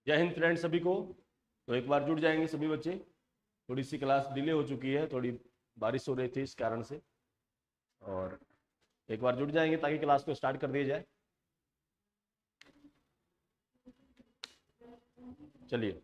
जय हिंद फ्रेंड्स सभी को। तो एक बार जुड़ जाएंगे सभी बच्चे। थोड़ी सी क्लास डिले हो चुकी है, थोड़ी बारिश हो रही थी इस कारण से, और एक बार जुड़ जाएंगे ताकि क्लास को स्टार्ट कर दिया जाए। चलिए,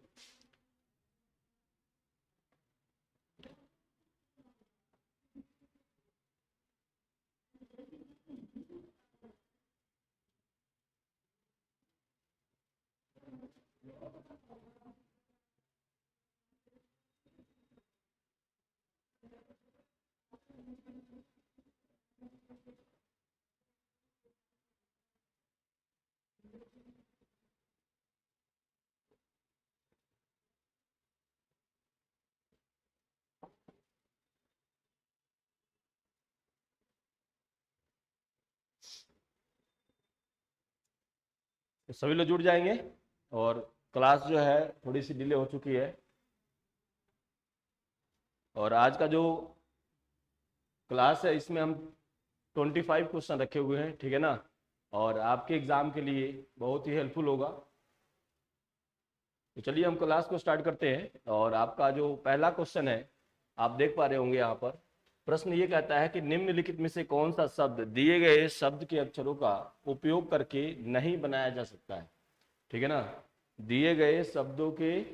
तो सभी लोग जुड़ जाएंगे, और क्लास जो है थोड़ी सी डिले हो चुकी है, और आज का जो क्लास है इसमें हम 25 क्वेश्चन रखे हुए हैं, ठीक है ना। और आपके एग्जाम के लिए बहुत ही हेल्पफुल होगा। तो चलिए हम क्लास को स्टार्ट करते हैं। और आपका जो पहला क्वेश्चन है, आप देख पा रहे होंगे यहाँ पर। प्रश्न ये कहता है कि निम्नलिखित में से कौन सा शब्द दिए गए शब्द के अक्षरों का उपयोग करके नहीं बनाया जा सकता है, ठीक है ना। दिए गए शब्दों के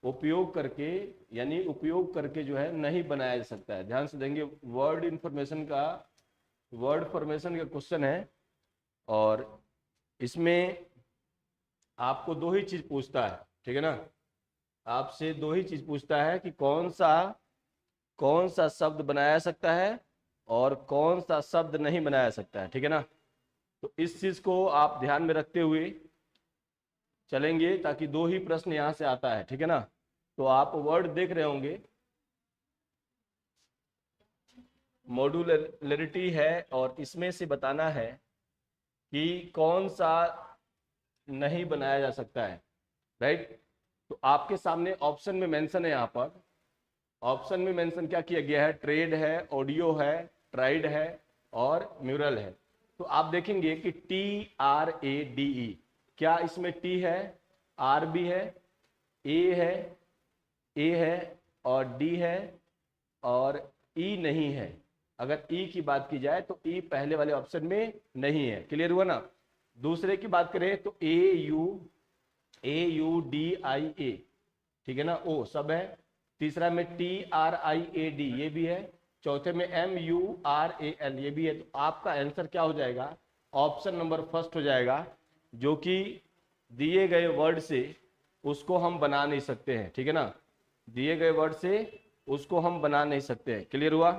उपयोग करके, यानी उपयोग करके जो है नहीं बनाया जा सकता है। ध्यान से देंगे, वर्ड फॉर्मेशन का क्वेश्चन है, और इसमें आपको दो ही चीज पूछता है, ठीक है ना। आपसे दो ही चीज पूछता है कि कौन सा शब्द बनाया जा सकता है और कौन सा शब्द नहीं बनाया जा सकता है, ठीक है ना। तो इस चीज को आप ध्यान में रखते हुए चलेंगे, ताकि दो ही प्रश्न यहां से आता है, ठीक है ना। तो आप वर्ड देख रहे होंगे, मॉड्यूलरिटी है, और इसमें से बताना है कि कौन सा नहीं बनाया जा सकता है, राइट। तो आपके सामने ऑप्शन में मेंशन है, यहाँ पर ऑप्शन में मेंशन क्या किया गया है, ट्रेड है, ऑडियो है, ट्राइड है और म्यूरल है। तो आप देखेंगे कि TRADE, क्या इसमें टी है, आर भी है, ए है और डी है, और ई नहीं है। अगर ई की बात की जाए तो ई पहले वाले ऑप्शन में नहीं है। क्लियर हुआ ना। दूसरे की बात करें तो AUDIA, ठीक है ना, ओ सब है। तीसरा में TRIAD ये भी है। चौथे में MURAL ये भी है। तो आपका आंसर क्या हो जाएगा, ऑप्शन नंबर फर्स्ट हो जाएगा, जो कि दिए गए वर्ड से उसको हम बना नहीं सकते हैं, ठीक है ना। दिए गए वर्ड से उसको हम बना नहीं सकते हैं। क्लियर हुआ।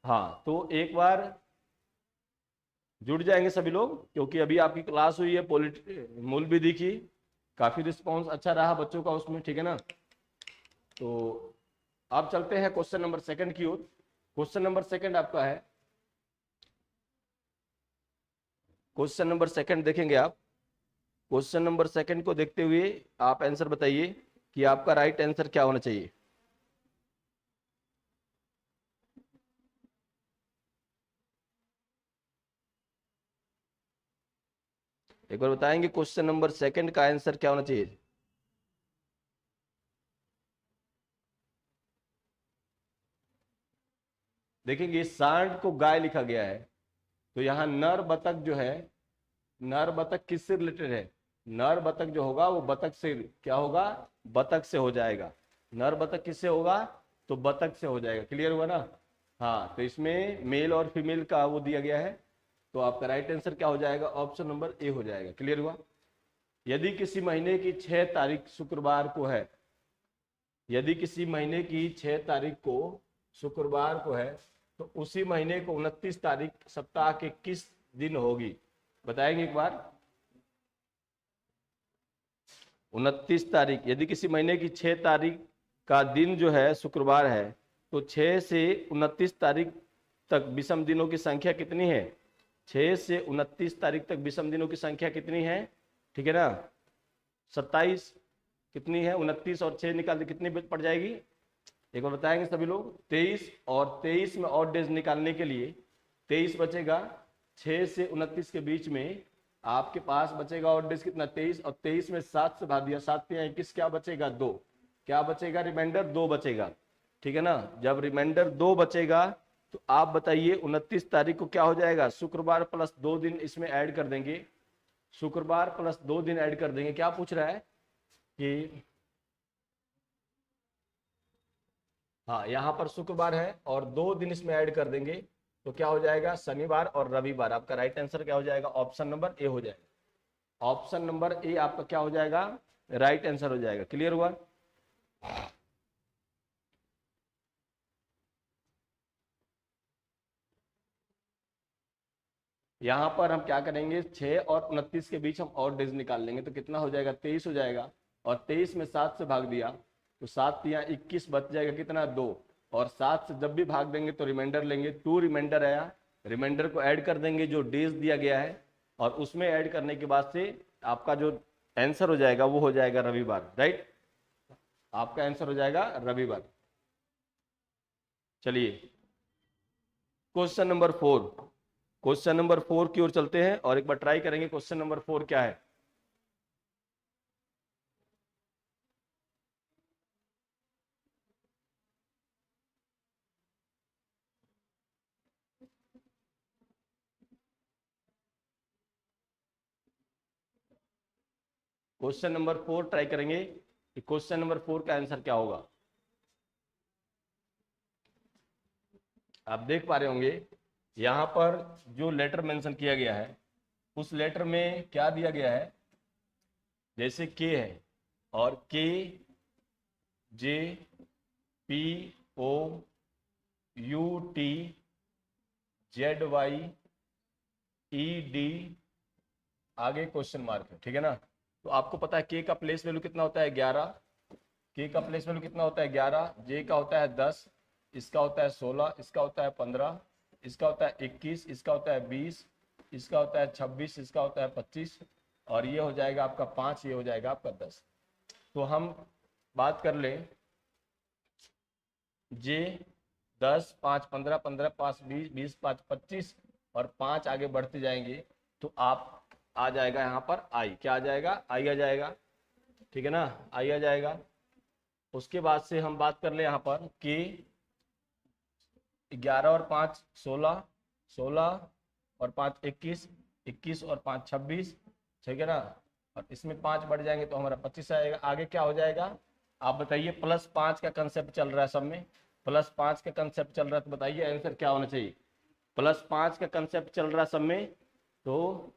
हाँ, तो एक बार जुड़ जाएंगे सभी लोग, क्योंकि अभी आपकी क्लास हुई है, मूल भी दिखी, काफी रिस्पांस अच्छा रहा बच्चों का उसमें, ठीक है ना। तो अब चलते हैं क्वेश्चन नंबर सेकंड की ओर। क्वेश्चन नंबर सेकंड आपका है, क्वेश्चन नंबर सेकंड देखेंगे आप। क्वेश्चन नंबर सेकंड को देखते हुए आप आंसर बताइए कि आपका राइट आंसर क्या होना चाहिए। एक बार बताएंगे क्वेश्चन नंबर सेकंड का आंसर क्या होना चाहिए। देखेंगे सांड को गाय लिखा गया है, तो यहाँ नर बतख जो है, नर बतख किससे रिलेटेड है, नर बतख जो होगा वो बतख से क्या होगा, बतख से हो जाएगा। नर बतख किससे होगा, तो बतख से हो जाएगा। क्लियर हुआ ना। हाँ, तो इसमें मेल और फीमेल का वो दिया गया है, तो आपका राइट आंसर क्या हो जाएगा, ऑप्शन नंबर ए हो जाएगा। क्लियर हुआ। यदि किसी महीने की 6 तारीख शुक्रवार को है, यदि किसी महीने की 6 तारीख को शुक्रवार को है, तो उसी महीने को 29 तारीख सप्ताह के किस दिन होगी, बताएंगे एक बार। 29 तारीख, यदि किसी महीने की 6 तारीख का दिन जो है शुक्रवार है, तो 6 से 29 तारीख तक विषम दिनों की संख्या कितनी है, 6 से 29 तारीख तक विषम दिनों की संख्या कितनी है, ठीक है ना। 27 कितनी है, 29 और 6 निकाल कितनी पड़ जाएगी, एक बार बताएंगे सभी लोग। 23, और 23 में और डेज निकालने के लिए 23 बचेगा, 6 से 29 के बीच में आपके पास बचेगा ऑड डिजिट कितना 23, और 23 में 7 से भाग दिया, 7 या 21, क्या बचेगा 2, क्या बचेगा रिमाइंडर 2 बचेगा। ठीक है ना, जब रिमाइंडर 2 बचेगा तो आप बताइए 29 तारीख को क्या हो जाएगा, शुक्रवार प्लस 2 दिन इसमें ऐड कर देंगे, शुक्रवार प्लस 2 दिन ऐड कर देंगे। क्या पूछ रहा है कि हाँ यहाँ पर शुक्रवार है और 2 दिन इसमें ऐड कर देंगे तो क्या हो जाएगा शनिवार और रविवार। आपका राइट आंसर क्या हो जाएगा, ऑप्शन नंबर ए हो जाएगा। ऑप्शन नंबर ए आपका क्या हो जाएगा, राइट आंसर हो जाएगा। क्लियर हुआ। यहाँ पर हम क्या करेंगे 6 और 29 के बीच हम और डेज निकाल लेंगे तो कितना हो जाएगा 23 हो जाएगा, और 23 में 7 से भाग दिया तो 7 या 21 बच जाएगा कितना 2, और 7 से जब भी भाग देंगे तो रिमाइंडर लेंगे, 2 रिमाइंडर आया, रिमाइंडर को ऐड कर देंगे जो डेज दिया गया है, और उसमें ऐड करने के बाद से आपका जो आंसर हो जाएगा वो हो जाएगा रविवार। राइट, आपका आंसर हो जाएगा रविवार। चलिए क्वेश्चन नंबर 4, क्वेश्चन नंबर 4 की ओर चलते हैं और एक बार ट्राई करेंगे क्वेश्चन नंबर 4 क्या है। क्वेश्चन नंबर 4 ट्राई करेंगे कि क्वेश्चन नंबर 4 का आंसर क्या होगा। आप देख पा रहे होंगे यहां पर जो लेटर मेंशन किया गया है उस लेटर में क्या दिया गया है, जैसे के है और K J P O U T Z Y E D आगे क्वेश्चन मार्क है। ठीक है ना, तो आपको पता है के का प्लेस वैल्यू कितना होता है 11, के का प्लेस वैल्यू कितना होता है 11, जे का होता है 10, इसका होता है 16, इसका होता है 15, इसका होता है 21, इसका होता है 20, इसका होता है 26, इसका होता है 25, और ये हो जाएगा आपका 5, ये हो जाएगा आपका 10। तो हम बात कर लें जे 10 5 15 15 5 20 20 5 25 और 5 आगे बढ़ते जाएंगे तो आप आ जाएगा यहाँ पर आई, क्या आ जाएगा आई आ जाएगा। ठीक है ना, आई आ जाएगा। उसके बाद से हम बात कर ले यहाँ पर कि 11 और 5 16, 16 और 5 21, 21 और 5 26। ठीक है ना, और इसमें 5 बढ़ जाएंगे तो हमारा 25 आएगा। आगे क्या हो जाएगा आप बताइए, +5 का कंसेप्ट चल रहा है सब में, +5 का कंसेप्ट चल रहा है तो बताइए आंसर क्या होना चाहिए। +5 का कंसेप्ट चल रहा है सब में तो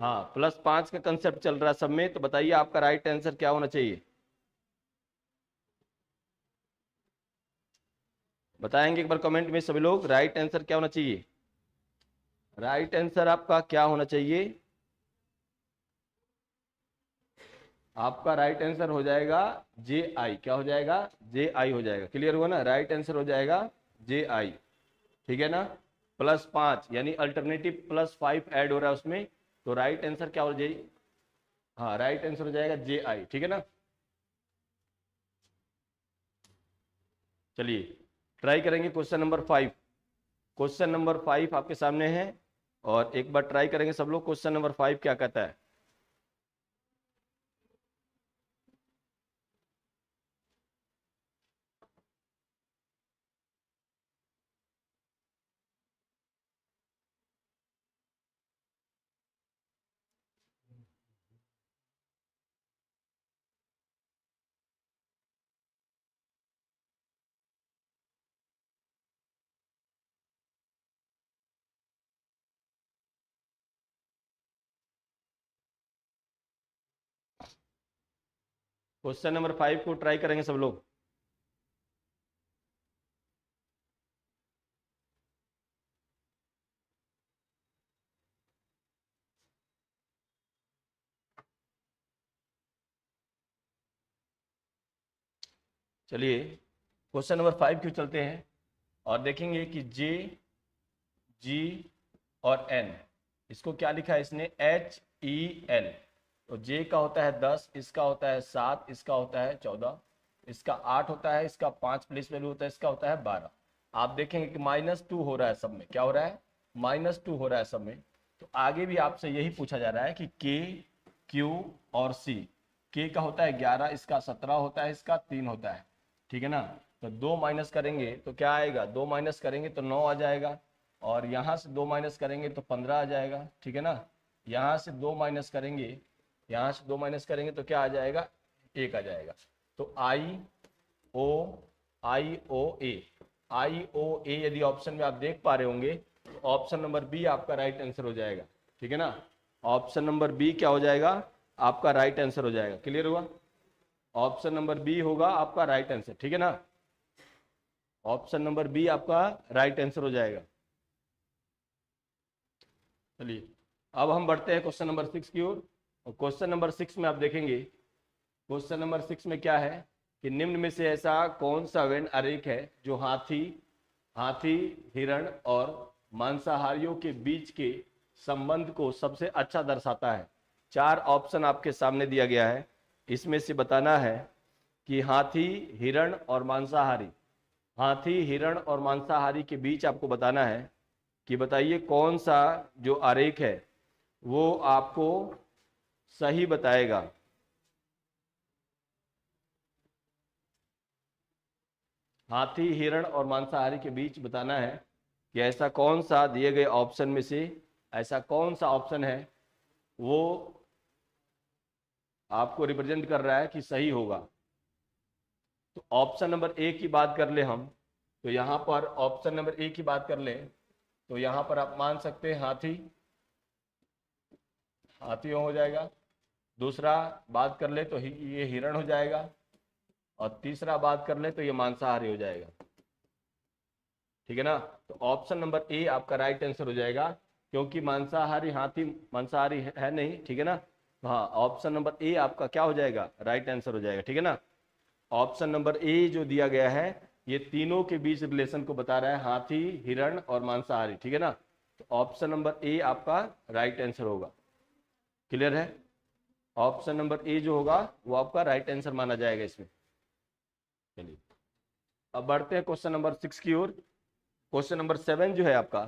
हाँ +5 का कंसेप्ट चल रहा है सब में तो बताइए आपका राइट आंसर क्या होना चाहिए, बताएंगे एक बार कमेंट में सभी लोग राइट आंसर क्या होना चाहिए। राइट आंसर आपका क्या होना चाहिए, आपका राइट आंसर हो जाएगा जे आई, क्या हो जाएगा जे आई हो जाएगा। क्लियर हुआ ना, राइट आंसर हो जाएगा जे आई। ठीक है ना, +5 यानी अल्टरनेटिव +5 ऐड हो रहा है उसमें तो राइट आंसर क्या हो जाएगी, हाँ राइट आंसर हो जाएगा जे आई। ठीक है ना, चलिए ट्राई करेंगे क्वेश्चन नंबर 5। क्वेश्चन नंबर 5 आपके सामने है और एक बार ट्राई करेंगे सब लोग क्वेश्चन नंबर 5 क्या कहता है। क्वेश्चन नंबर 5 को ट्राई करेंगे सब लोग। चलिए क्वेश्चन नंबर 5 क्यों चलते हैं और देखेंगे कि जे जी और एन, इसको क्या लिखा है इसने HEL। तो जे का होता है 10, इसका होता है 7, इसका होता है 14, इसका 8 होता है, इसका 5 प्लेस वैल्यू होता है, इसका होता है 12। आप देखेंगे कि -2 हो रहा है सब में, क्या हो रहा है -2 हो रहा है सब में। तो आगे भी आपसे यही पूछा जा रहा है कि के, क्यू और सी। के का होता है 11, इसका 17 होता है, इसका 3 होता है, ठीक है ना। तो 2 माइनस करेंगे तो क्या आएगा, 2 माइनस करेंगे तो 9 आ जाएगा, और यहाँ से 2 माइनस करेंगे तो 15 आ जाएगा, ठीक है ना। यहाँ से 2 माइनस करेंगे, यहाँ से 2 माइनस करेंगे तो क्या आ जाएगा, 1 आ जाएगा। तो आई ओ ए यदि ऑप्शन में आप देख पा रहे होंगे तो ऑप्शन नंबर बी आपका राइट आंसर हो जाएगा, ठीक है ना। ऑप्शन नंबर बी क्या हो जाएगा, आपका राइट आंसर हो जाएगा। क्लियर हुआ, ऑप्शन नंबर बी होगा आपका राइट आंसर, ठीक है ना। ऑप्शन नंबर बी आपका राइट आंसर हो जाएगा। चलिए अब हम बढ़ते हैं क्वेश्चन नंबर 6 की ओर। और क्वेश्चन नंबर 6 में आप देखेंगे, क्वेश्चन नंबर 6 में क्या है कि निम्न में से ऐसा कौन सा वेन आरेख है जो हाथी, हिरण और मांसाहारियों के बीच के संबंध को सबसे अच्छा दर्शाता है। 4 ऑप्शन आपके सामने दिया गया है, इसमें से बताना है कि हाथी, हिरण और मांसाहारी के बीच आपको बताना है कि बताइए कौन सा जो आरेख है वो आपको सही बताएगा। हाथी, हिरण और मांसाहारी के बीच बताना है कि ऐसा कौन सा दिए गए ऑप्शन में से ऐसा कौन सा ऑप्शन है वो आपको रिप्रेजेंट कर रहा है कि सही होगा। तो ऑप्शन नंबर ए की बात कर ले हम, तो यहाँ पर ऑप्शन नंबर ए की बात कर ले तो यहाँ पर आप मान सकते हैं हाथी हो जाएगा। दूसरा बात कर ले तो ये हिरण हो जाएगा, और तीसरा बात कर ले तो ये मांसाहारी हो जाएगा, ठीक है ना। तो ऑप्शन नंबर ए आपका राइट आंसर हो जाएगा, क्योंकि हाथी मांसाहारी है नहीं, ठीक है ना। तो हाँ, ऑप्शन नंबर ए आपका क्या हो जाएगा, राइट आंसर हो जाएगा, ठीक है ना। ऑप्शन नंबर ए जो दिया गया है ये तीनों के बीच रिलेशन को बता रहा है, हाथी, हिरण और मांसाहारी, ठीक है ना। तो ऑप्शन नंबर ए आपका राइट आंसर होगा। क्लियर है, ऑप्शन नंबर ए जो होगा वो आपका राइट आंसर माना जाएगा इसमें। चलिए अब बढ़ते हैं क्वेश्चन नंबर 6 की ओर। क्वेश्चन नंबर 7 जो है आपका,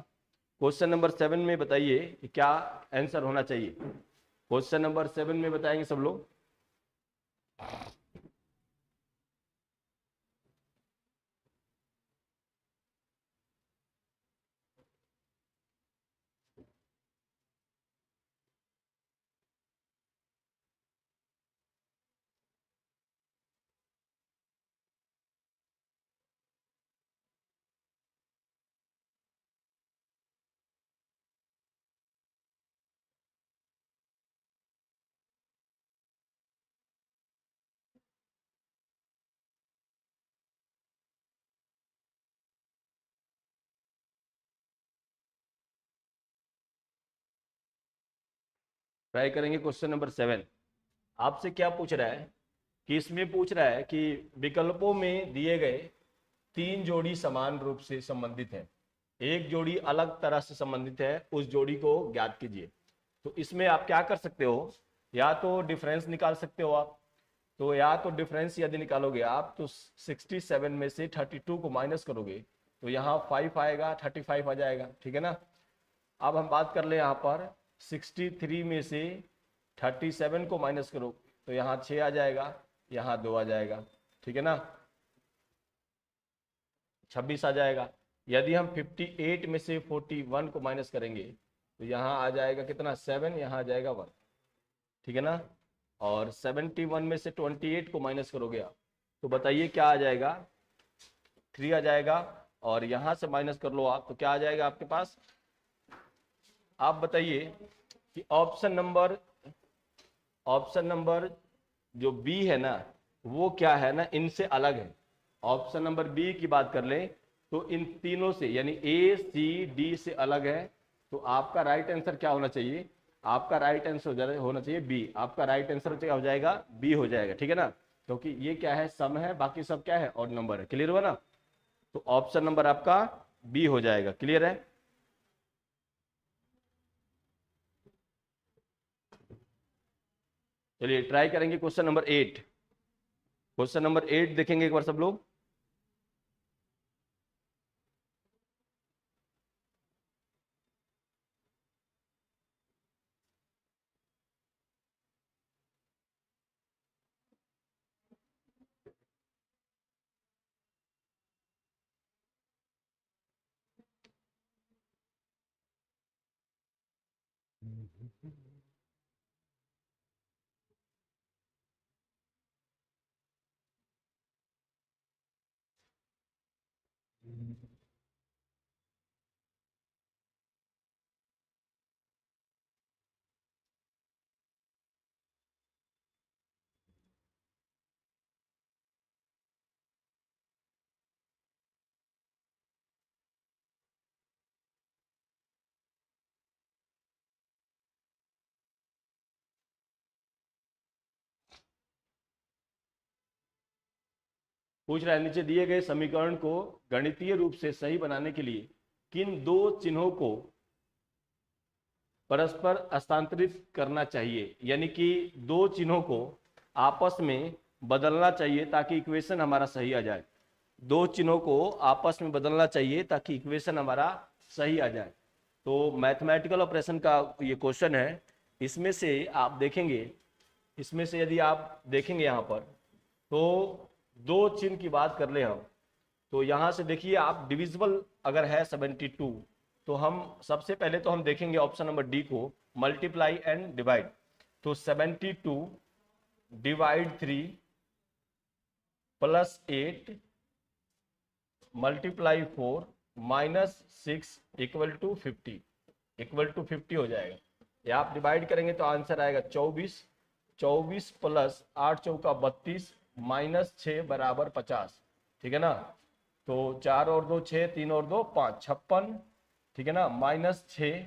क्वेश्चन नंबर 7 में बताइए कि क्या आंसर होना चाहिए। क्वेश्चन नंबर 7 में बताएंगे सब लोग। ट्राई करेंगे क्वेश्चन नंबर 7। आपसे क्या पूछ रहा है कि इसमें पूछ रहा है कि विकल्पों में दिए गए 3 जोड़ी समान रूप से संबंधित है, एक जोड़ी अलग तरह से संबंधित है, उस जोड़ी को ज्ञात कीजिए। तो इसमें आप क्या कर सकते हो, या तो डिफरेंस निकाल सकते हो आप। तो या तो डिफरेंस यदि निकालोगे आप तो 67 में से 32 को माइनस करोगे तो यहाँ 5 आएगा, 35 आ जाएगा, ठीक है ना। अब हम बात कर ले यहाँ पर 63 में से 37 को माइनस करो तो यहाँ 6 आ जाएगा, यहाँ 2 आ जाएगा, ठीक है ना, 26 आ जाएगा। यदि हम 58 में से 41 को माइनस करेंगे तो यहाँ आ जाएगा कितना, 7, यहाँ आ जाएगा 1, ठीक है ना। और 71 में से 28 को माइनस करोगे आप तो बताइए क्या आ जाएगा, 3 आ जाएगा। और यहाँ से माइनस कर लो आप तो क्या आ जाएगा आपके पास। आप बताइए कि ऑप्शन नंबर जो बी है ना वो क्या है ना, इनसे अलग है। ऑप्शन नंबर बी की बात कर ले तो इन तीनों से यानी ए सी डी से अलग है। तो आपका राइट आंसर क्या होना चाहिए, आपका राइट आंसर होना चाहिए बी। आपका राइट आंसर क्या हो जाएगा, बी हो जाएगा, ठीक है ना। क्योंकि ये क्या है, सम है, बाकी सब क्या है, ऑड नंबर है। क्लियर हुआ ना, तो ऑप्शन नंबर आपका बी हो जाएगा। क्लियर है, चलिए ट्राई करेंगे क्वेश्चन नंबर 8। क्वेश्चन नंबर 8 देखेंगे एक बार सब लोग। पूछ रहा है नीचे दिए गए समीकरण को गणितीय रूप से सही बनाने के लिए किन दो चिन्हों को परस्पर हस्तांतरित करना चाहिए, यानी कि दो चिन्हों को आपस में बदलना चाहिए ताकि इक्वेशन हमारा सही आ जाए। दो चिन्हों को आपस में बदलना चाहिए ताकि इक्वेशन हमारा सही आ जाए। तो मैथमेटिकल ऑपरेशन का ये क्वेश्चन है। इसमें से आप देखेंगे, इसमें से यदि आप देखेंगे यहाँ पर तो दो चिन्ह की बात कर ले हम, तो यहाँ से देखिए आप डिविजिबल अगर है 72, तो हम सबसे पहले तो हम देखेंगे ऑप्शन नंबर डी को, मल्टीप्लाई एंड डिवाइड। तो 72 divide 3 plus 8 multiply 4 minus 6 equal to 50 हो जाएगा। ये आप डिवाइड करेंगे तो आंसर आएगा 24। 24 प्लस 8 चौका 32 माइनस 6 बराबर 50। ठीक है ना। तो 4 और 2 6, 3 और 2 5, 56। ठीक है ना। माइनस 6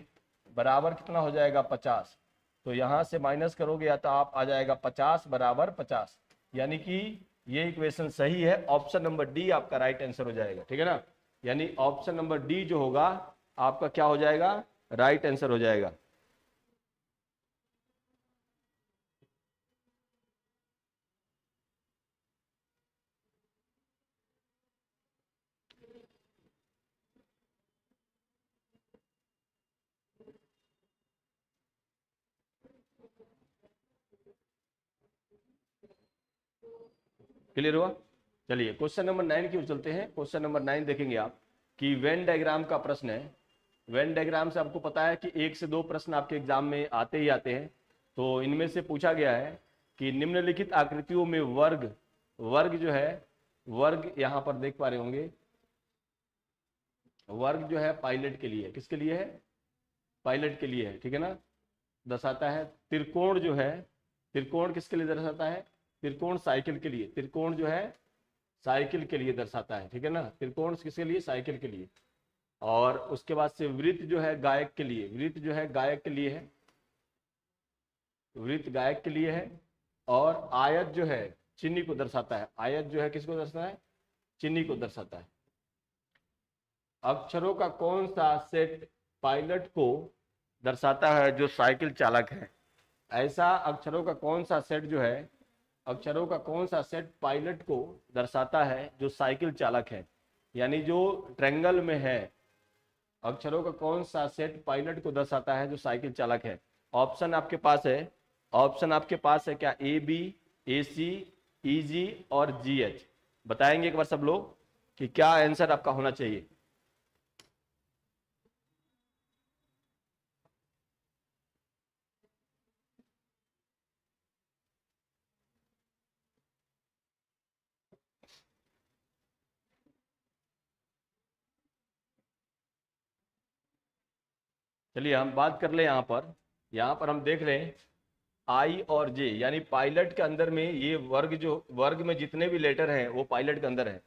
बराबर कितना हो जाएगा 50। तो यहाँ से माइनस करोगे या तो आप आ जाएगा 50 बराबर 50, यानी कि ये इक्वेशन सही है। ऑप्शन नंबर डी आपका राइट आंसर हो जाएगा। ठीक है ना। यानी ऑप्शन नंबर डी जो होगा आपका क्या हो जाएगा, राइट आंसर हो जाएगा। क्लियर हुआ। चलिए क्वेश्चन नंबर 9 की ओर चलते हैं। क्वेश्चन नंबर 9 देखेंगे आप कि वेन डायग्राम का प्रश्न है। वेन डायग्राम से आपको पता है कि 1 से 2 प्रश्न आपके एग्जाम में आते ही आते हैं। तो इनमें से पूछा गया है कि निम्नलिखित आकृतियों में वर्ग, वर्ग जो है, वर्ग यहाँ पर देख पा रहे होंगे, वर्ग जो है पायलट के लिए है। किसके लिए है, पायलट के लिए है। ठीक है ना। दर्शाता है त्रिकोण जो है, त्रिकोण किसके लिए दर्शाता है, त्रिकोण साइकिल के लिए, त्रिकोण जो है साइकिल के लिए दर्शाता है। ठीक है ना। त्रिकोण किसके लिए, साइकिल के लिए। और उसके बाद से वृत्त जो है गायक के लिए, वृत्त जो है गायक के लिए है, वृत्त गायक के लिए है। और आयत जो है चिन्ह को दर्शाता है, आयत जो है किसको दर्शाता है, चिन्ह को दर्शाता है। अक्षरों का कौन सा सेट पायलट को दर्शाता है जो साइकिल चालक है। ऐसा अक्षरों का कौन सा सेट जो है, अक्षरों का कौन सा सेट पायलट को दर्शाता है जो साइकिल चालक है, यानी जो ट्रायंगल में है। अक्षरों का कौन सा सेट पायलट को दर्शाता है जो साइकिल चालक है। ऑप्शन आपके पास है, ऑप्शन आपके पास है क्या, ए बी, ए सी, ई जी और जी एच। बताएंगे एक बार सब लोग कि क्या आंसर आपका होना चाहिए। चलिए हम बात कर ले। यहाँ पर हम देख रहे हैं आई और जे, यानी पायलट के अंदर में ये वर्ग, जो वर्ग में जितने भी लेटर हैं वो पायलट के अंदर है।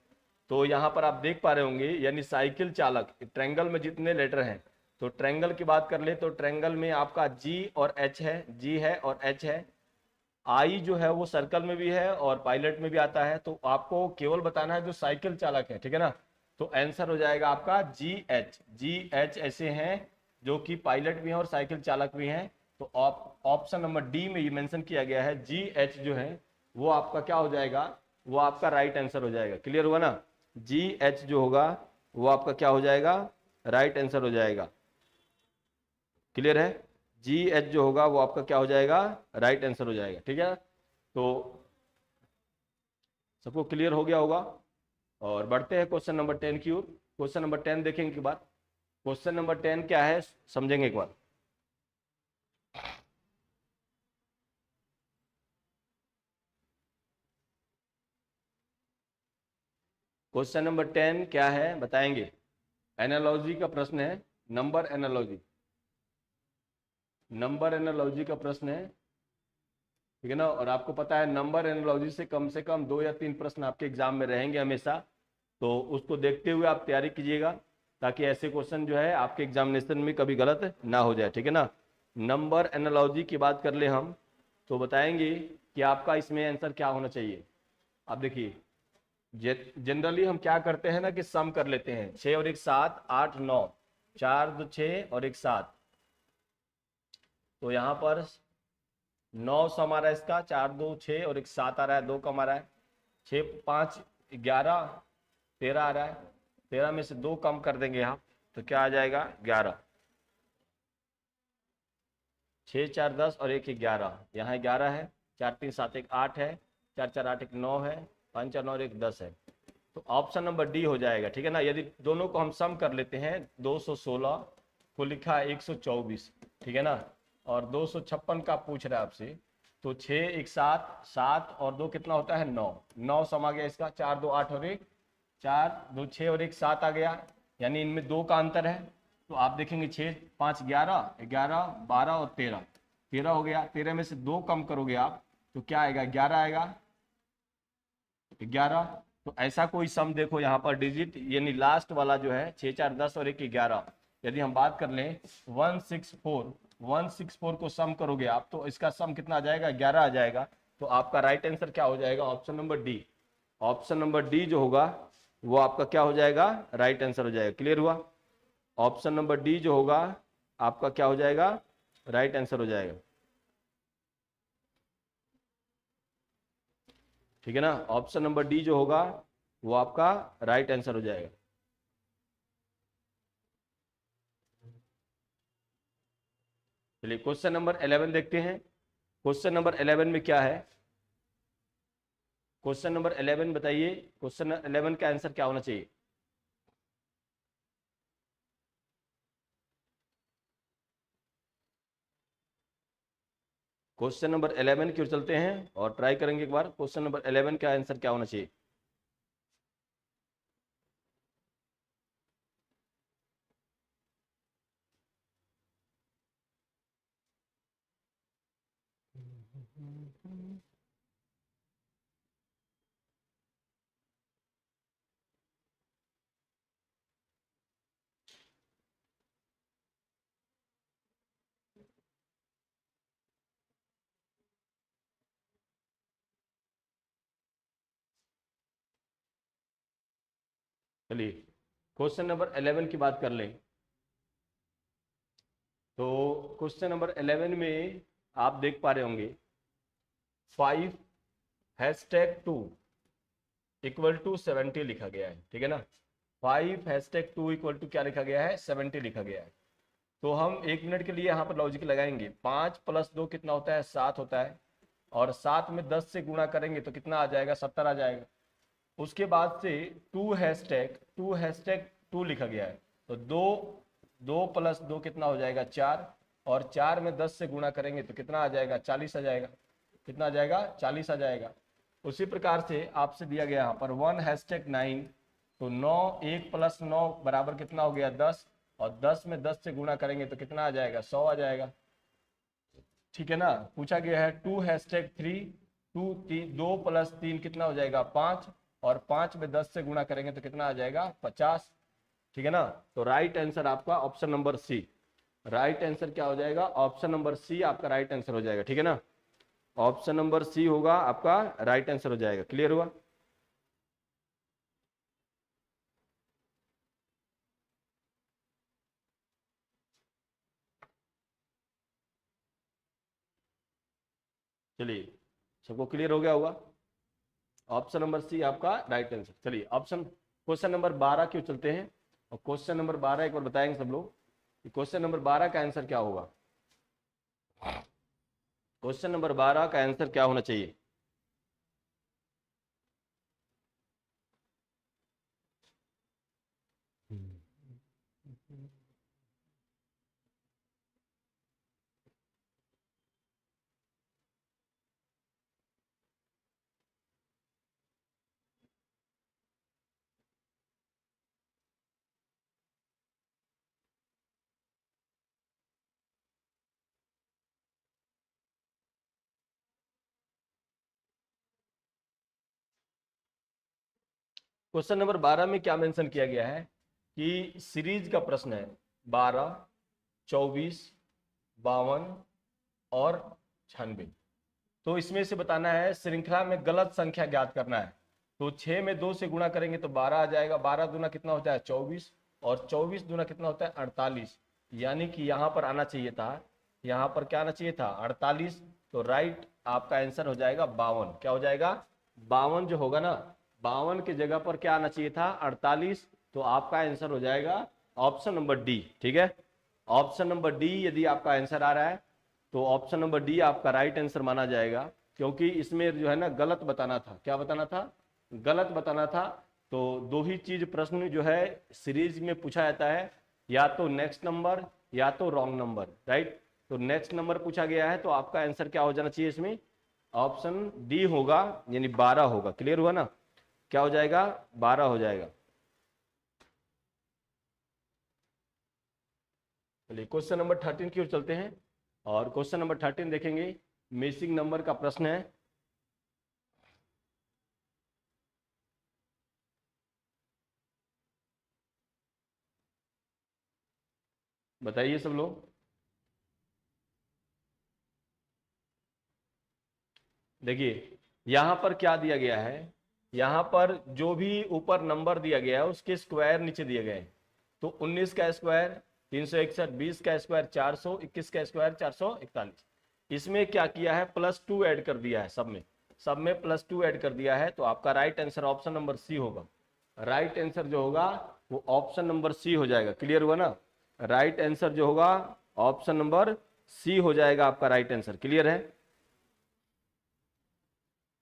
तो यहाँ पर आप देख पा रहे होंगे, यानी साइकिल चालक, ट्रायंगल में जितने लेटर हैं, तो ट्रायंगल की बात कर ले तो ट्रायंगल में आपका जी और एच है, जी है और एच है। आई जो है वो सर्कल में भी है और पायलट में भी आता है। तो आपको केवल बताना है जो साइकिल चालक है। ठीक है ना। तो आंसर हो जाएगा आपका जी एच। जी एच ऐसे हैं जो कि पायलट भी हैं और साइकिल चालक भी हैं। तो ऑप्शन नंबर डी में ये मेंशन किया गया है, जी एच जो है वो आपका क्या हो जाएगा, वो आपका राइट आंसर हो जाएगा। क्लियर हुआ ना। जी एच जो होगा वो आपका क्या हो जाएगा, राइट आंसर हो जाएगा। क्लियर है। जी एच जो होगा वो आपका क्या हो जाएगा, राइट आंसर हो जाएगा। ठीक है। तो सबको क्लियर हो गया होगा। और बढ़ते हैं क्वेश्चन नंबर 10 की ओर। क्वेश्चन नंबर 10 देखेंगे के बाद, क्वेश्चन नंबर 10 क्या है समझेंगे एक बार। क्वेश्चन नंबर 10 क्या है बताएंगे? एनालॉजी का प्रश्न है, नंबर एनालॉजी, नंबर एनालॉजी का प्रश्न है, ठीक है ना। और आपको पता है नंबर एनालॉजी से कम 2 या 3 प्रश्न आपके एग्जाम में रहेंगे हमेशा, तो उसको देखते हुए आप तैयारी कीजिएगा, ताकि ऐसे क्वेश्चन जो है आपके एग्जामिनेशन में कभी गलत ना हो जाए, ठीक है ना। नंबर एनालॉजी की बात कर ले हम, तो बताएंगे कि आपका इसमें आंसर क्या होना चाहिए। आप देखिए, जनरली हम क्या करते हैं ना कि सम कर लेते हैं, 6 और 1 7, 8 9, 4 2 6 और 1 7। तो यहाँ पर 9 सम आ रहा है इसका, 4 2 6 और 1 7 आ रहा है, 2 कम आ रहा है, 6 5 11 13 आ रहा है, 13 में से 2 कम कर देंगे हम, तो क्या आ जाएगा 11। 6 4 10 और 1 11, यहाँ 11 है, 4 3 7 1 8 है, 4 4 8 1 9 है, 5 4 9 और 1 10 है, तो ऑप्शन नंबर डी हो जाएगा, ठीक है ना। यदि दोनों को हम सम कर लेते हैं, 216 को लिखा है 124, ठीक है ना, और 256 का पूछ रहा है आपसे, तो 6 1 7 7 और 2 कितना होता है 9, 9 सम आ गया इसका, 4 2 8 और 1 4 2 6 और 1 7 आ गया, यानी इनमें 2 का अंतर है। तो आप देखेंगे 6 5 11 11 12 और 13, 13 हो गया, 13 में से 2 कम करोगे आप तो क्या आएगा 11 आएगा, 11। तो ऐसा कोई सम देखो यहाँ पर डिजिट, यानी लास्ट वाला जो है 6 4 10 और 1 11, यदि हम बात कर लें 164 को सम करोगे आप तो इसका सम कितना आ जाएगा 11 आ जाएगा। तो आपका राइट आंसर क्या हो जाएगा option number D, option number D जो होगा वो आपका क्या हो जाएगा राइट आंसर हो जाएगा। क्लियर हुआ? ऑप्शन नंबर डी जो होगा आपका क्या हो जाएगा राइट आंसर हो जाएगा, ठीक है ना। ऑप्शन नंबर डी जो होगा वो आपका राइट आंसर हो जाएगा। चलिए क्वेश्चन नंबर 11 देखते हैं। क्वेश्चन नंबर 11 में क्या है, क्वेश्चन नंबर 11 बताइए, क्वेश्चन 11 का आंसर क्या होना चाहिए। क्वेश्चन नंबर 11 की ओर चलते हैं और ट्राई करेंगे एक बार, क्वेश्चन नंबर 11 का आंसर क्या होना चाहिए। चलिए क्वेश्चन नंबर 11 की बात कर लें, तो क्वेश्चन नंबर 11 में आप देख पा रहे होंगे 5 हैशटैग 2 इक्वल टू 70 लिखा गया है, ठीक है ना। 5 हैशटैग 2 इक्वल टू क्या लिखा गया है 70 लिखा गया है। तो हम 1 मिनट के लिए यहाँ पर लॉजिक लगाएंगे, 5 + 2 कितना होता है 7 होता है, और 7 में 10 से गुणा करेंगे तो कितना आ जाएगा 70 आ जाएगा। उसके बाद से 2 लिखा गया है, तो 2 + 2 कितना हो जाएगा 4, और 4 में 10 से गुणा करेंगे तो कितना आ जाएगा 40 आ जाएगा, कितना आ जाएगा 40 आ जाएगा। उसी प्रकार से आपसे दिया गया यहाँ पर 1 #9, तो 9 1 + 9 बराबर कितना हो गया 10, और 10 में 10 से गुणा करेंगे तो कितना आ जाएगा 100 आ जाएगा, ठीक है ना। पूछा गया है 2 #3, 2 + 3 कितना हो जाएगा 5, और 5 में 10 से गुणा करेंगे तो कितना आ जाएगा 50, ठीक है ना। तो राइट आंसर आपका option number C, right answer क्या हो जाएगा ऑप्शन नंबर सी आपका राइट आंसर हो जाएगा, ठीक है ना। ऑप्शन नंबर सी होगा आपका राइट आंसर हो जाएगा। क्लियर हुआ? चलिए सबको क्लियर हो गया होगा, ऑप्शन नंबर सी आपका राइट आंसर। चलिए ऑप्शन क्वेश्चन नंबर 12 क्यों चलते हैं, और क्वेश्चन नंबर 12 एक बार बताएंगे सब लोग कि क्वेश्चन नंबर 12 का आंसर क्या होगा। क्वेश्चन नंबर 12 का आंसर क्या होना चाहिए। क्वेश्चन नंबर 12 में क्या मेंशन किया गया है कि सीरीज का प्रश्न है 12, 24, 52 और 96। तो इसमें से बताना है श्रृंखला में गलत संख्या ज्ञात करना है। तो 6 में 2 से गुणा करेंगे तो 12 आ जाएगा, 12 दूना कितना होता है 24, और 24 दूना कितना होता है 48। यानी कि यहाँ पर आना चाहिए था, यहाँ पर क्या आना चाहिए था 48। तो राइट आपका आंसर हो जाएगा 52। क्या हो जाएगा 52 जो होगा ना, 52 की जगह पर क्या आना चाहिए था 48। तो आपका आंसर हो जाएगा ऑप्शन नंबर डी। ठीक है, ऑप्शन नंबर डी यदि आपका आंसर आ रहा है तो ऑप्शन नंबर डी आपका राइट आंसर माना जाएगा, क्योंकि इसमें जो है ना गलत बताना था। क्या बताना था, गलत बताना था। तो दो ही चीज प्रश्न जो है सीरीज में पूछा जाता है, या तो नेक्स्ट नंबर या तो रॉन्ग नंबर, राइट। तो नेक्स्ट नंबर पूछा गया है तो आपका आंसर क्या हो जाना चाहिए इसमें, ऑप्शन डी होगा, यानी 12 होगा। क्लियर हुआ ना, क्या हो जाएगा 12 हो जाएगा। चलिए क्वेश्चन नंबर 13 की ओर चलते हैं, और क्वेश्चन नंबर 13 देखेंगे, मिसिंग नंबर का प्रश्न है। बताइए सब लोग। देखिए यहां पर क्या दिया गया है, यहां पर जो भी ऊपर नंबर दिया गया है उसके स्क्वायर नीचे दिए गए हैं। तो 19 का स्क्वायर 361, 20 का स्क्वायर 400, 21 का स्क्वायर 441। इसमें क्या किया है +2 ऐड कर दिया है, सब में +2 ऐड कर दिया है। तो आपका right answer option number C होगा। राइट आंसर जो होगा वो ऑप्शन नंबर सी हो जाएगा। क्लियर हुआ ना, राइट आंसर जो होगा ऑप्शन नंबर सी हो जाएगा आपका राइट आंसर। क्लियर है,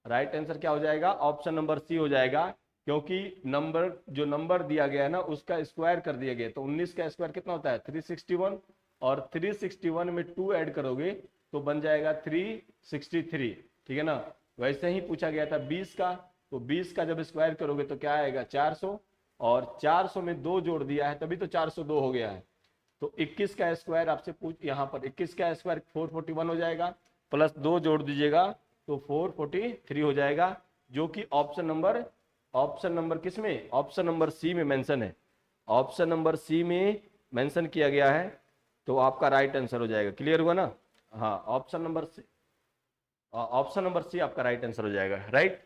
राइट आंसर क्या हो जाएगा ऑप्शन नंबर सी हो जाएगा, क्योंकि नंबर जो नंबर दिया गया है ना उसका स्क्वायर कर दिया गया। तो 19 का स्क्वायर कितना होता है 361, और 361 में 2 ऐड करोगे तो बन जाएगा 363। ठीक है ना, वैसे ही पूछा गया था 20 का, तो 20 का जब स्क्वायर करोगे तो क्या आएगा 400, और 400 में 2 जोड़ दिया है तभी तो 402 हो गया है। तो 21 का स्क्वायर आपसे पूछ, यहाँ पर 21 का स्क्वायर 441 हो जाएगा, +2 जोड़ दीजिएगा तो 443 हो जाएगा, जो कि ऑप्शन नंबर किस में, ऑप्शन नंबर सी में मेंशन है। ऑप्शन नंबर सी में मेंशन किया गया है, तो आपका राइट आंसर हो जाएगा। क्लियर हुआ ना, हाँ option number C, option number C आपका राइट आंसर हो जाएगा। राइट,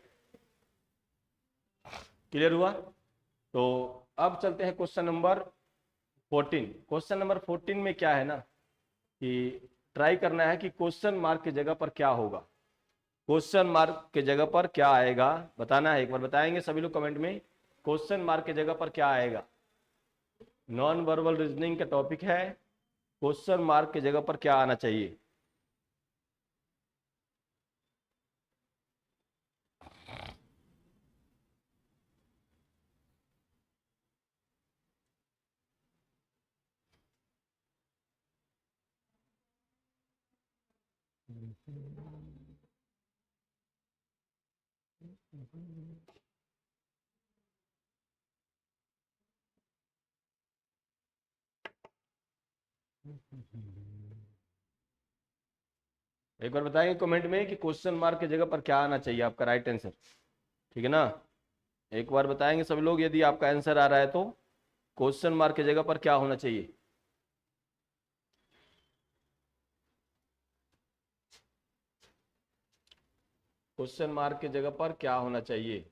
क्लियर हुआ। तो अब चलते हैं क्वेश्चन नंबर 14। क्वेश्चन नंबर 14 में क्या है ना कि ट्राई करना है कि क्वेश्चन मार्क की जगह पर क्या होगा, क्वेश्चन मार्क के जगह पर क्या आएगा बताना है। एक बार बताएंगे सभी लोग कमेंट में, क्वेश्चन मार्क के जगह पर क्या आएगा। नॉन वर्बल रीजनिंग का टॉपिक है, क्वेश्चन मार्क के जगह पर क्या आना चाहिए। एक बार बताएंगे कमेंट में कि क्वेश्चन मार्क की जगह पर क्या आना चाहिए आपका राइट आंसर। ठीक है ना, एक बार बताएंगे सभी लोग यदि आपका आंसर आ रहा है तो क्वेश्चन मार्क की जगह पर क्या होना चाहिए। क्वेश्चन मार्क की जगह पर क्या होना चाहिए।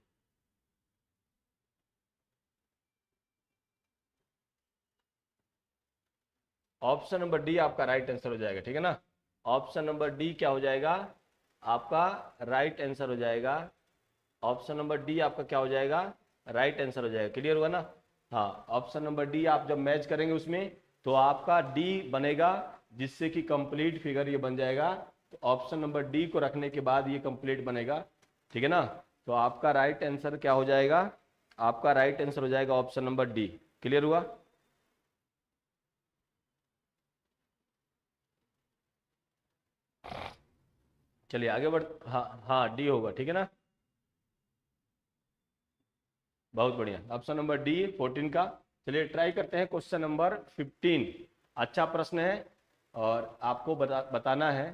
ऑप्शन नंबर डी आपका राइट आंसर हो जाएगा। ठीक है ना, ऑप्शन नंबर डी क्या हो जाएगा आपका राइट आंसर हो जाएगा। ऑप्शन नंबर डी आपका क्या हो जाएगा राइट आंसर हो जाएगा। क्लियर हुआ ना, हाँ ऑप्शन नंबर डी आप जब मैच करेंगे उसमें तो आपका डी बनेगा, जिससे कि कंप्लीट फिगर ये बन जाएगा। तो ऑप्शन नंबर डी को रखने के बाद ये कंप्लीट बनेगा। ठीक है ना, तो आपका राइट आंसर क्या हो जाएगा, आपका राइट आंसर हो जाएगा ऑप्शन नंबर डी। क्लियर हुआ, चलिए आगे बढ़, हाँ हाँ डी होगा। ठीक है ना, बहुत बढ़िया, ऑप्शन नंबर डी 14 का। चलिए ट्राई करते हैं क्वेश्चन नंबर 15। अच्छा प्रश्न है और आपको बताना है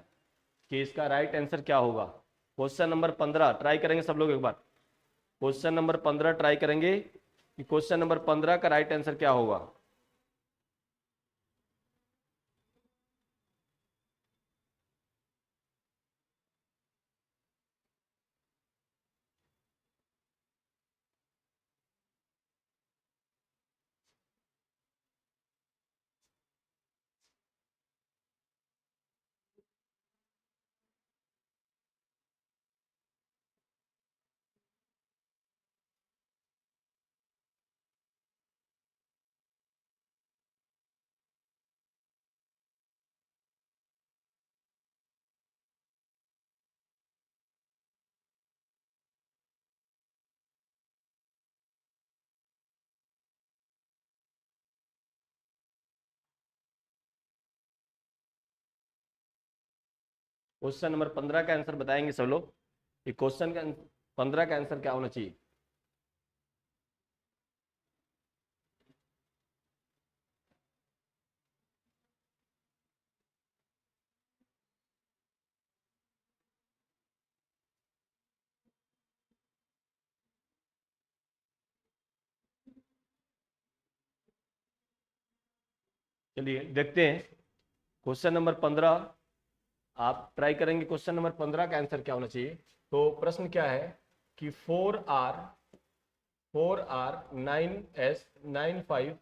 कि इसका राइट आंसर क्या होगा। क्वेश्चन नंबर 15 ट्राई करेंगे सब लोग एक बार। क्वेश्चन नंबर 15 ट्राई करेंगे कि क्वेश्चन नंबर 15 का राइट आंसर क्या होगा। क्वेश्चन नंबर 15 का आंसर बताएंगे सब लोग कि क्वेश्चन का 15 का आंसर क्या होना चाहिए। चलिए देखते हैं क्वेश्चन नंबर 15। आप ट्राई करेंगे क्वेश्चन नंबर 15 का आंसर क्या होना चाहिए। तो प्रश्न क्या है कि 4R 9S 95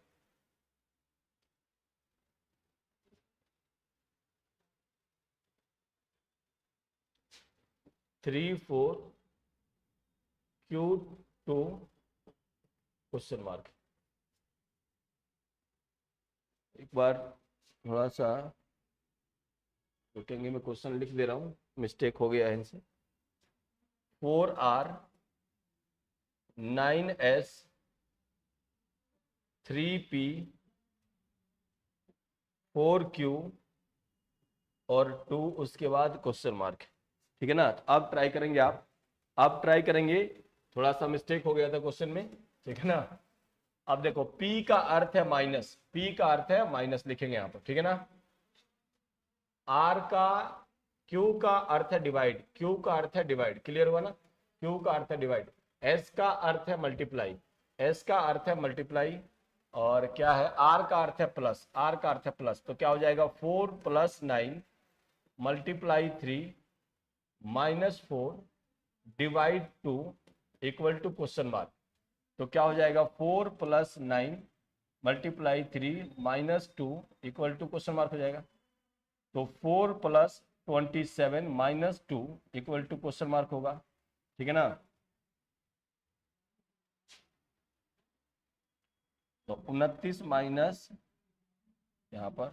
34 Q2 question mark. एक बार थोड़ा सा रुकेंगे, मैं क्वेश्चन लिख दे रहा हूँ, मिस्टेक हो गया है इनसे। 4R 9S 3P 4Q और 2 उसके बाद क्वेश्चन मार्क। ठीक है ना। तो अब ट्राई करेंगे आप ट्राई करेंगे। थोड़ा सा मिस्टेक हो गया था क्वेश्चन में, ठीक है ना। अब देखो P का अर्थ है माइनस, P का अर्थ है माइनस लिखेंगे यहां पर, ठीक है ना। R का Q का अर्थ है डिवाइड, Q का अर्थ है डिवाइड, क्लियर हुआ ना। Q का अर्थ है डिवाइड। S का अर्थ है मल्टीप्लाई, S का अर्थ है मल्टीप्लाई। और क्या है, R का अर्थ है प्लस, R का अर्थ है प्लस। तो क्या हो जाएगा 4 + 9 × 3 -4 / 2 = क्वेश्चन मार्क। तो क्या हो जाएगा 4 + 9 × 3 -2 = क्वेश्चन मार्क हो जाएगा। तो 4 + 27 -2 = क्वेश्चन मार्क होगा, ठीक है ना। तो 29 माइनस यहाँ पर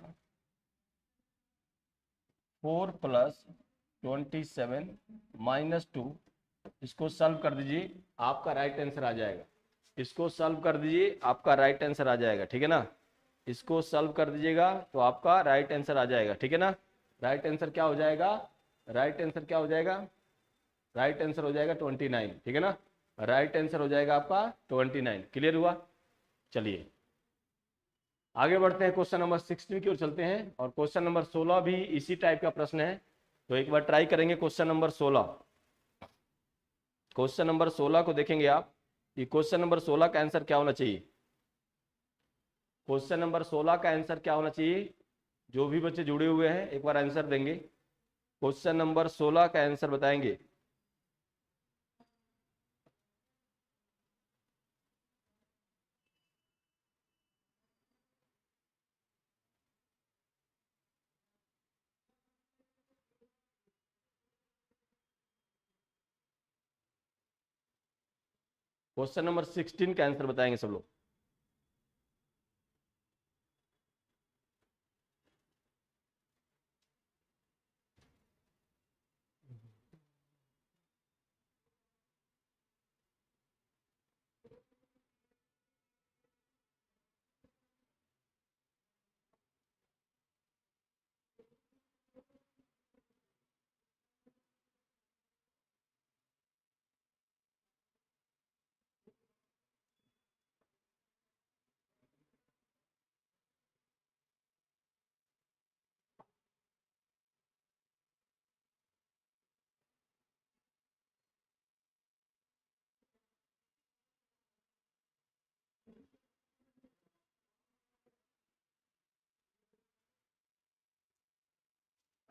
4 + 27 -2, इसको सॉल्व कर दीजिए, आपका राइट आंसर आ जाएगा। इसको सॉल्व कर दीजिए, आपका राइट आंसर आ जाएगा, ठीक है ना। इसको सॉल्व कर दीजिएगा तो आपका राइट आंसर आ जाएगा, ठीक है ना। राइट आंसर क्या हो जाएगा, राइट आंसर क्या हो जाएगा, राइट आंसर हो जाएगा 29, ठीक है ना। राइट आंसर हो जाएगा आपका 29, क्लियर हुआ। चलिए आगे बढ़ते हैं, क्वेश्चन नंबर 16 की ओर चलते हैं। और क्वेश्चन नंबर 16 भी इसी टाइप का प्रश्न है। तो एक बार ट्राई करेंगे क्वेश्चन नंबर 16। क्वेश्चन नंबर 16 को देखेंगे आप कि क्वेश्चन नंबर 16 का आंसर क्या होना चाहिए। क्वेश्चन नंबर 16 का आंसर क्या होना चाहिए, जो भी बच्चे जुड़े हुए हैं एक बार आंसर देंगे। क्वेश्चन नंबर 16 का आंसर बताएंगे। क्वेश्चन नंबर 16 का आंसर बताएंगे सब लोग।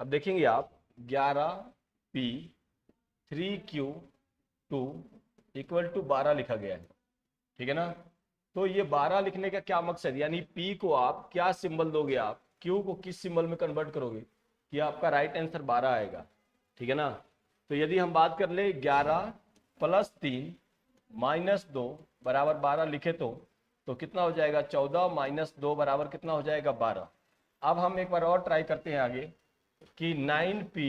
अब देखेंगे आप 11p 3q2 इक्वल टू 12 लिखा गया है, ठीक है ना। तो ये 12 लिखने का क्या मकसद, यानी p को आप क्या सिंबल दोगे, आप q को किस सिंबल में कन्वर्ट करोगे कि आपका राइट आंसर 12 आएगा, ठीक है ना। तो यदि हम बात कर ले 11 प्लस 3 माइनस 2 बराबर 12 लिखे तो कितना हो जाएगा 14 माइनस 2 बराबर कितना हो जाएगा 12। अब हम एक बार और ट्राई करते हैं आगे कि 9p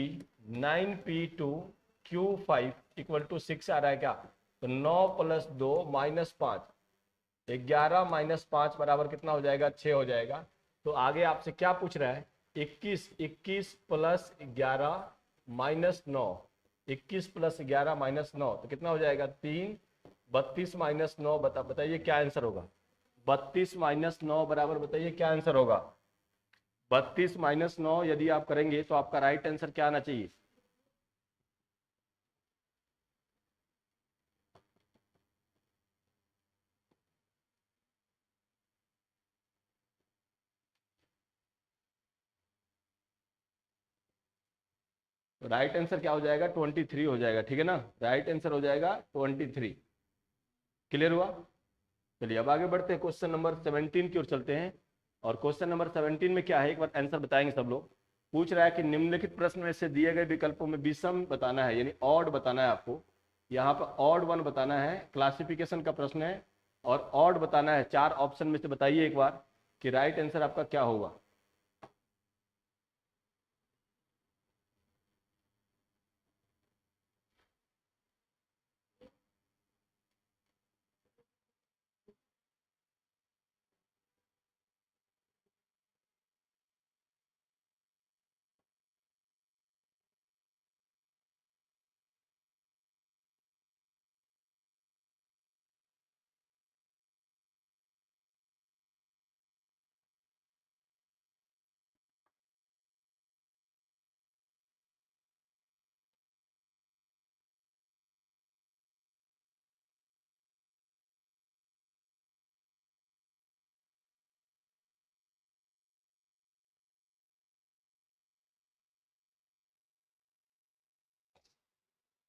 q5 इक्वल टू 6 आ रहा है क्या, तो 9 प्लस 2 माइनस 5, 11 माइनस 5 बराबर कितना हो जाएगा 6 हो जाएगा। तो आगे आपसे क्या पूछ रहा है 21 प्लस 11 माइनस 9, 21 प्लस 11 माइनस 9 तो कितना हो जाएगा 3, 32 माइनस 9 बताइए क्या आंसर होगा। 32 माइनस 9 बराबर बताइए क्या आंसर होगा। 32 माइनस 9 यदि आप करेंगे तो आपका राइट आंसर क्या आना चाहिए। तो राइट आंसर क्या हो जाएगा 23 हो जाएगा, ठीक है ना। राइट आंसर हो जाएगा 23। क्लियर हुआ। चलिए अब आगे बढ़ते हैं, क्वेश्चन नंबर 17 की ओर चलते हैं। और क्वेश्चन नंबर 17 में क्या है, एक बार आंसर बताएंगे सब लोग। पूछ रहा है कि निम्नलिखित प्रश्न में से दिए गए विकल्पों में विषम बताना है, यानी ऑड बताना है आपको। यहाँ पर ऑड वन बताना है, क्लासिफिकेशन का प्रश्न है, और ऑड बताना है। 4 ऑप्शन में से बताइए एक बार कि राइट आंसर आपका क्या होगा।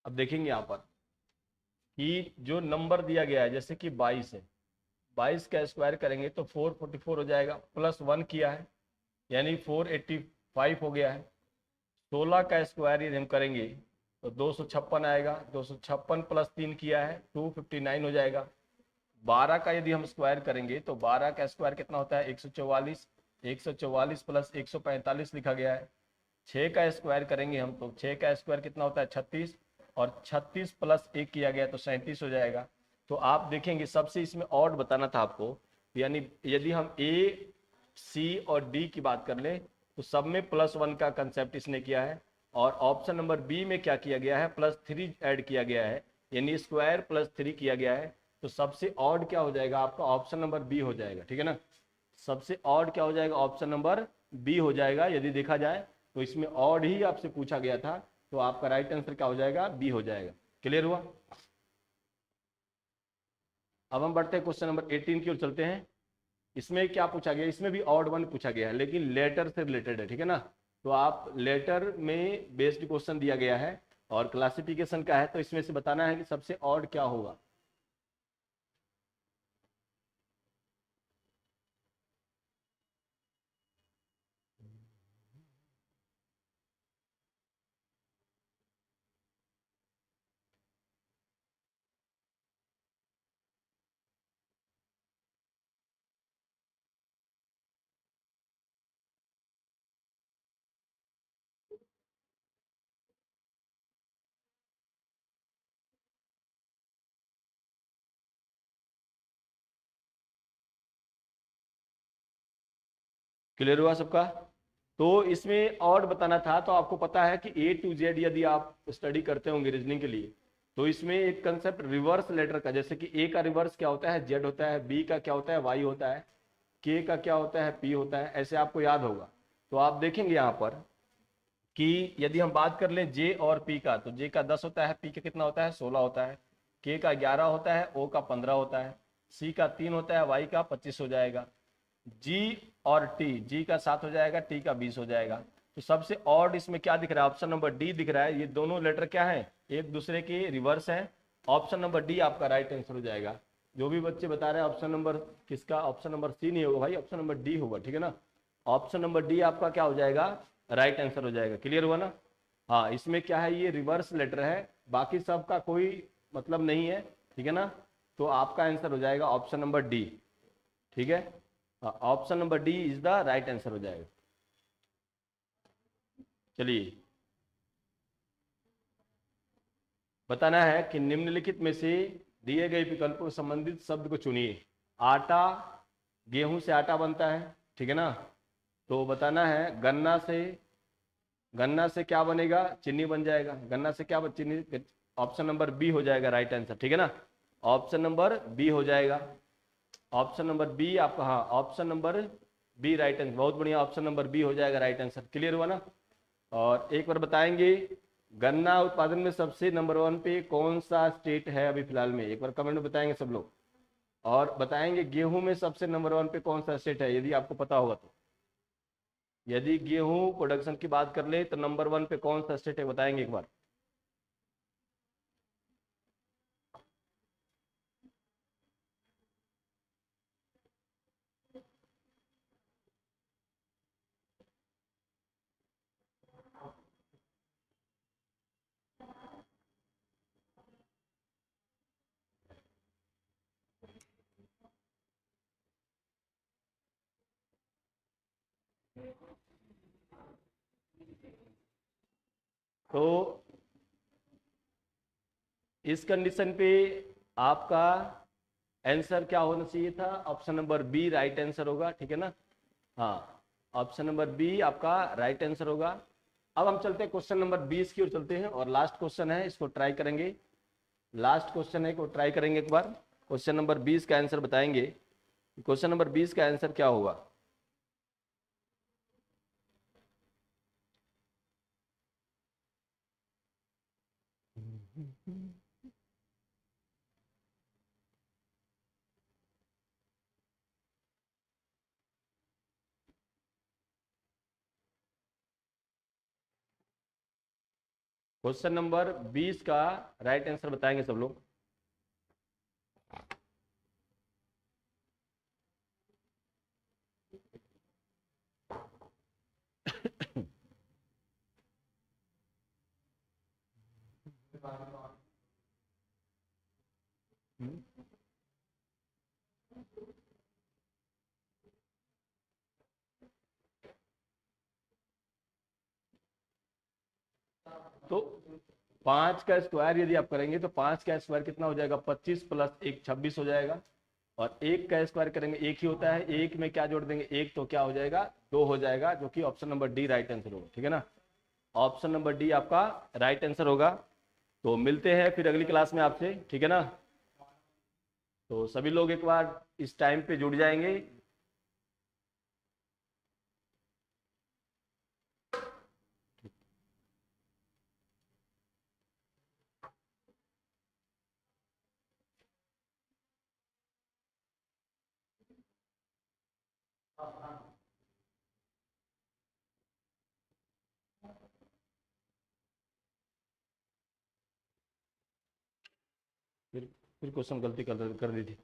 अब देखेंगे यहाँ पर कि जो नंबर दिया गया है, जैसे कि 22 है, 22 का स्क्वायर करेंगे तो 444 हो जाएगा, प्लस 1 किया है यानी 485 हो गया है। 16 का स्क्वायर यदि हम करेंगे तो 256 आएगा, 256 प्लस 3 किया है 259 हो जाएगा। 12 का यदि हम स्क्वायर करेंगे तो 12 का स्क्वायर कितना होता है 144, 144 प्लस 145 लिखा गया है। 6 का स्क्वायर करेंगे हम तो 6 का स्क्वायर कितना होता है 36, और 36 प्लस 1 किया गया तो 37 हो जाएगा। तो आप देखेंगे सबसे इसमें ऑड बताना था आपको, यानी यदि हम ए सी और डी की बात कर ले तो सब में +1 का कंसेप्ट इसने किया है, और ऑप्शन नंबर बी में क्या किया गया है +3 ऐड किया गया है, यानी स्क्वायर +3 किया गया है। तो सबसे ऑड क्या हो जाएगा आपका ऑप्शन नंबर बी हो जाएगा, ठीक है ना। सबसे ऑड क्या हो जाएगा ऑप्शन नंबर बी हो जाएगा। यदि देखा जाए तो इसमें ऑड ही आपसे पूछा गया था, तो आपका राइट आंसर क्या हो जाएगा बी हो जाएगा। क्लियर हुआ। अब हम बढ़ते हैं क्वेश्चन नंबर 18 की ओर चलते हैं। इसमें क्या पूछा गया, इसमें भी ऑड वन पूछा गया है लेकिन लेटर से रिलेटेड है, ठीक है ना। तो आप लेटर में बेस्ड क्वेश्चन दिया गया है और क्लासिफिकेशन का है, तो इसमें से बताना है कि सबसे ऑड क्या होगा। क्लियर हुआ सबका। तो इसमें ऑड बताना था, तो आपको पता है कि ए टू जेड यदि आप स्टडी करते होंगे रीजनिंग के लिए, तो इसमें एक कंसेप्ट रिवर्स लेटर का, जैसे कि ए का रिवर्स क्या होता है जेड होता है, बी का क्या होता है वाई होता है, के का क्या होता है पी होता है, ऐसे आपको याद होगा। तो आप देखेंगे यहाँ पर कि यदि हम बात कर ले जे और पी का, तो जे का 10 होता है, पी का कितना होता है 16 होता है, के का 11 होता है, ओ का 15 होता है, सी का 3 होता है, वाई का 25 हो जाएगा, जी और टी, जी का 7 हो जाएगा, टी का 20 हो जाएगा। तो सबसे ऑड इसमें क्या दिख रहा है, ऑप्शन नंबर डी दिख रहा है। ये दोनों लेटर क्या है, एक दूसरे के रिवर्स है। ऑप्शन नंबर डी आपका राइट आंसर हो जाएगा। जो भी बच्चे बता रहे हैं ऑप्शन नंबर किसका, ऑप्शन नंबर सी नहीं होगा भाई, ऑप्शन नंबर डी होगा, ठीक है ना। ऑप्शन नंबर डी आपका क्या हो जाएगा, राइट आंसर हो जाएगा। क्लियर हुआ ना। हाँ, इसमें क्या है, ये रिवर्स लेटर है, बाकी सब का कोई मतलब नहीं है, ठीक है ना। तो आपका आंसर हो जाएगा ऑप्शन नंबर डी, ठीक है। Option number D is the right answer हो जाएगा। चलिए, बताना है कि निम्नलिखित में से दिए गए विकल्पों से संबंधित शब्द को चुनिए। आटा, गेहूं से आटा बनता है, ठीक है ना। तो बताना है गन्ना से क्या बनेगा, चीनी बन जाएगा। गन्ना से क्या चीनी, ऑप्शन नंबर बी हो जाएगा राइट आंसर, ठीक है ना। ऑप्शन नंबर बी हो जाएगा, ऑप्शन नंबर बी आपका, हाँ option number B right answer, बहुत बढ़िया, ऑप्शन नंबर बी हो जाएगा राइट आंसर। क्लियर हुआ ना। और एक बार बताएंगे, गन्ना उत्पादन में सबसे नंबर 1 पे कौन सा स्टेट है अभी फिलहाल में, एक बार कमेंट में बताएंगे सब लोग। और बताएंगे गेहूं में सबसे नंबर 1 पे कौन सा स्टेट है, यदि आपको पता होगा तो। यदि गेहूं प्रोडक्शन की बात कर ले तो नंबर 1 पे कौन सा स्टेट है, बताएंगे एक बार। तो इस कंडीशन पे आपका आंसर क्या होना चाहिए था, option number B right answer होगा, ठीक है ना। हाँ, ऑप्शन नंबर बी आपका राइट आंसर होगा। अब हम चलते हैं क्वेश्चन नंबर 20 की ओर चलते हैं, और लास्ट क्वेश्चन है, इसको ट्राई करेंगे। लास्ट क्वेश्चन है, को ट्राई करेंगे एक बार। क्वेश्चन नंबर 20 का आंसर बताएंगे। क्वेश्चन नंबर 20 का आंसर क्या होगा। क्वेश्चन नंबर 20 का राइट आंसर बताएंगे सब लोग। तो 5 का स्क्वायर यदि आप करेंगे तो 5 का स्क्वायर कितना हो जाएगा, 25 प्लस 1 26 हो जाएगा। और 1 का स्क्वायर करेंगे, एक ही होता है, एक में क्या जोड़ देंगे, एक, तो क्या हो जाएगा, 2 हो जाएगा, जो कि option number D right answer होगा, ठीक है ना। ऑप्शन नंबर डी आपका राइट आंसर होगा। तो मिलते हैं फिर अगली क्लास में आपसे, ठीक है ना। तो सभी लोग एक बार इस टाइम पे जुड़ जाएंगे। फिर क्वेश्चन गलती कर दी थी।